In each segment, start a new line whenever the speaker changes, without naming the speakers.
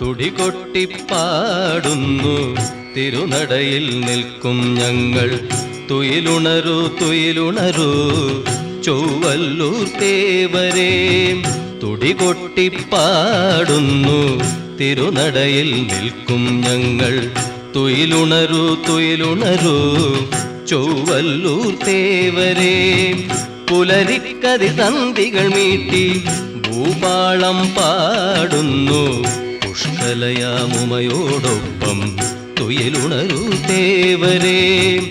തുടികൊട്ടിപ്പാടുന്നു തിരുനടയിൽ നിൽക്കും ഞങ്ങൾ. തുയിലുണരൂ തുയിലുണരൂ ചൊവ്വല്ലൂർ തേവരേ. തുടികൊട്ടിപ്പാടുന്നു തിരുനടയിൽ നിൽക്കും ഞങ്ങൾ. തുയിലുണരൂ തുയിലുണരൂ ചൊവ്വല്ലൂർ തേവരേ. പുലരിക്കതി തന്തികൾ മീട്ടി ഭൂപാളം പാടുന്നു പുഷ്കലയാമുമയോടൊപ്പം. തുയിലുണരൂ തേവരേ.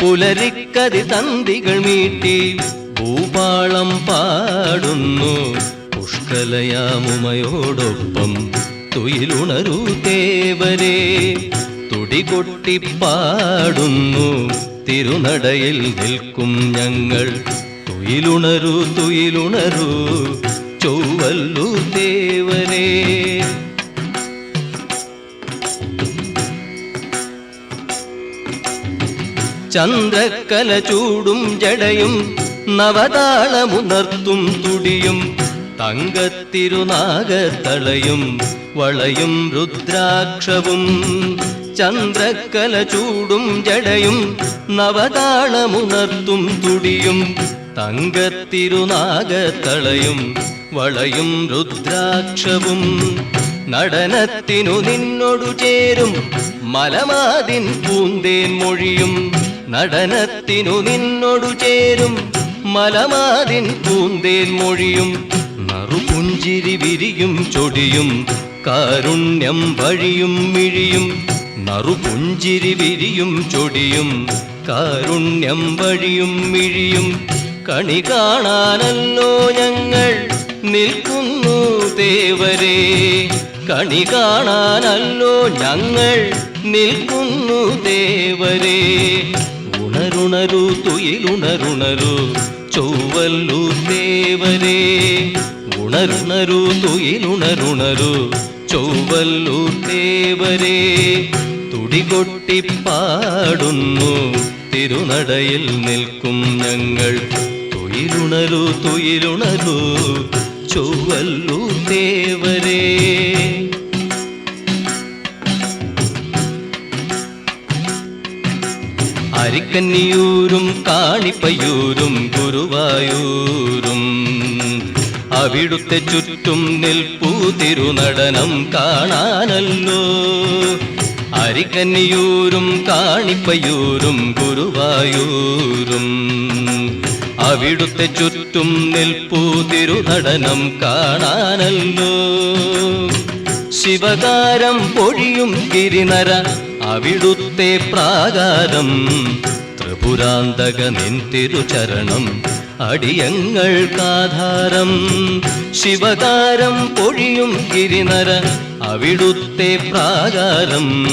പുലരിക്കതി തന്തികൾ മീട്ടി ഭൂപാളം പാടുന്നു പുഷ്കലയാമുമയോടൊപ്പം. തുയിലുണരൂ തേവരേ. തുടികൊട്ടിപ്പാടുന്നു തിരുനടയിൽ നിൽക്കും ഞങ്ങൾ. തുയിലുണരൂ തുയിലുണരൂ ചൊവ്വല്ലൂർ തേവരേ. ചന്ദ്രക്കല ചൂടും ജടയും നവതാളമുണർത്തും തുടിയും തങ്കത്തിരുനാഗത്തളയും വളയും രുദ്രാക്ഷവും. ചന്ദ്രക്കല ചൂടും ജടയും നവതാളമുണർത്തും തുടിയും തങ്കത്തിരുനാഗത്തളയും വളയും രുദ്രാക്ഷവും. നടനത്തിനു നിന്നോടു ചേരും മലമാതിൻ പൂന്തേൻ മൊഴിയും. നടനത്തിനു നിന്നോടു ചേരും മലമാതിൻ പൂന്തേൻ മൊഴിയും. നറുപുഞ്ചിരി വിരിയും ചൊടിയും കാരുണ്യം വഴിയും മിഴിയും. നറുപുഞ്ചിരി വിരിയും ചൊടിയും കാരുണ്യം വഴിയും മിഴിയും. കണി കാണാനല്ലോ ഞങ്ങൾ നിൽക്കുന്നു തേവരേ. കണി കാണാനല്ലോ ഞങ്ങൾ നിൽക്കുന്നു തേവരേ. ഉണരുണരൂ തുയിലുണരുണരൂ ചൊവ്വല്ലൂർ തേവരേ. ഉണരുണരൂ തുയിലുണരുണരൂ ചൊവ്വല്ലൂർ തേവരേ. തുടികൊട്ടിപ്പാടുന്നു തിരുനടയിൽ നിൽക്കും ഞങ്ങൾ. തുയിലുണരൂ തുയിലുണരൂ ചൊവ്വല്ലൂർ തേവരേ. അരിക്കന്നിയൂരും കാണിപ്പയ്യൂരും ഗുരുവായൂരും അവിടുത്തെ ചുറ്റും നിൽപ്പൂ തിരുനടനം കാണാനല്ലോ. അരിക്കന്നിയൂരും കാണിപ്പയ്യൂരും ഗുരുവായൂരും അവിടുത്തെ ചുറ്റും നിൽപ്പൂ തിരുനടനം കാണാനല്ലോ. ശിവകാരം പൊഴിയും ഗിരിനര അവിടുത്തെ പ്രാകാരം. ത്രിപുരാന്തക നിൻ തിരുചരണം അടിയങ്ങൾക്കാധാരം. ശിവകാരം പൊഴിയും ഗിരിനര അവിടുത്തെ പ്രാകാരം.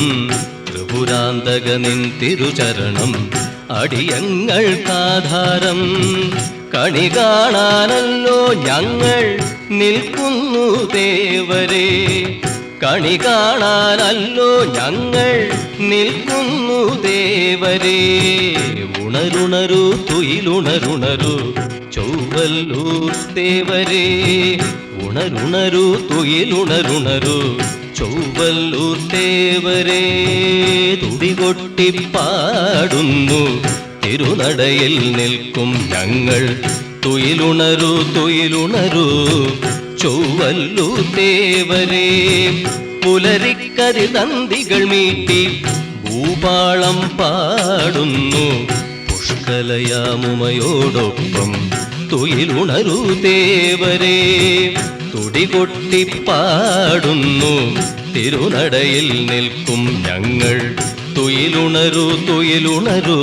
ത്രിപുരാന്തക നിൻ തിരുചരണം അടിയങ്ങൾക്കാധാരം. കണി കാണാനല്ലോ ഞങ്ങൾ നിൽക്കുന്നു തേവരേ. കണി കാണാനല്ലോ ഞങ്ങൾ നിൽക്കുന്നു തേവരേ. ഉണരുണരൂ തുയിലുണരുണരൂ ചൊവ്വല്ലൂർ തേവരേ. ഉണരുണരൂ തുയിലുണരുണരൂ ചൊവ്വല്ലൂർ തേവരേ. തുടികൊട്ടിപ്പാടുന്നു തിരുനടയിൽ നിൽക്കും ഞങ്ങൾ. തുയിലുണരൂ തുയിലുണരൂ ചൊവ്വല്ലൂർ തേവരേ. പുലരിക്കതി തന്തികൾ മീട്ടി ഭൂപാളം പാടുന്നു പുഷ്കലയാമുമയോടൊപ്പം. തുയിലുണരൂ തേവരേ. തുടികൊട്ടിപ്പാടുന്നു തിരുനടയിൽ നിൽക്കും ഞങ്ങൾ. തുയിലുണരൂ തുയിലുണരൂ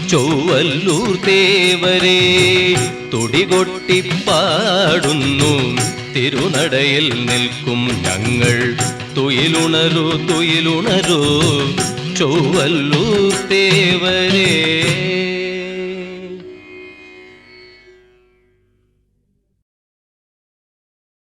ചൊവ്വല്ലൂർ തേവരേ. തുടികൊട്ടിപ്പാടുന്നു തിരുനടയിൽ നിൽക്കും ഞങ്ങൾ. തുയിലുണരൂ തുയിലുണരൂ ചൊവ്വല്ലൂർ തേവരേ.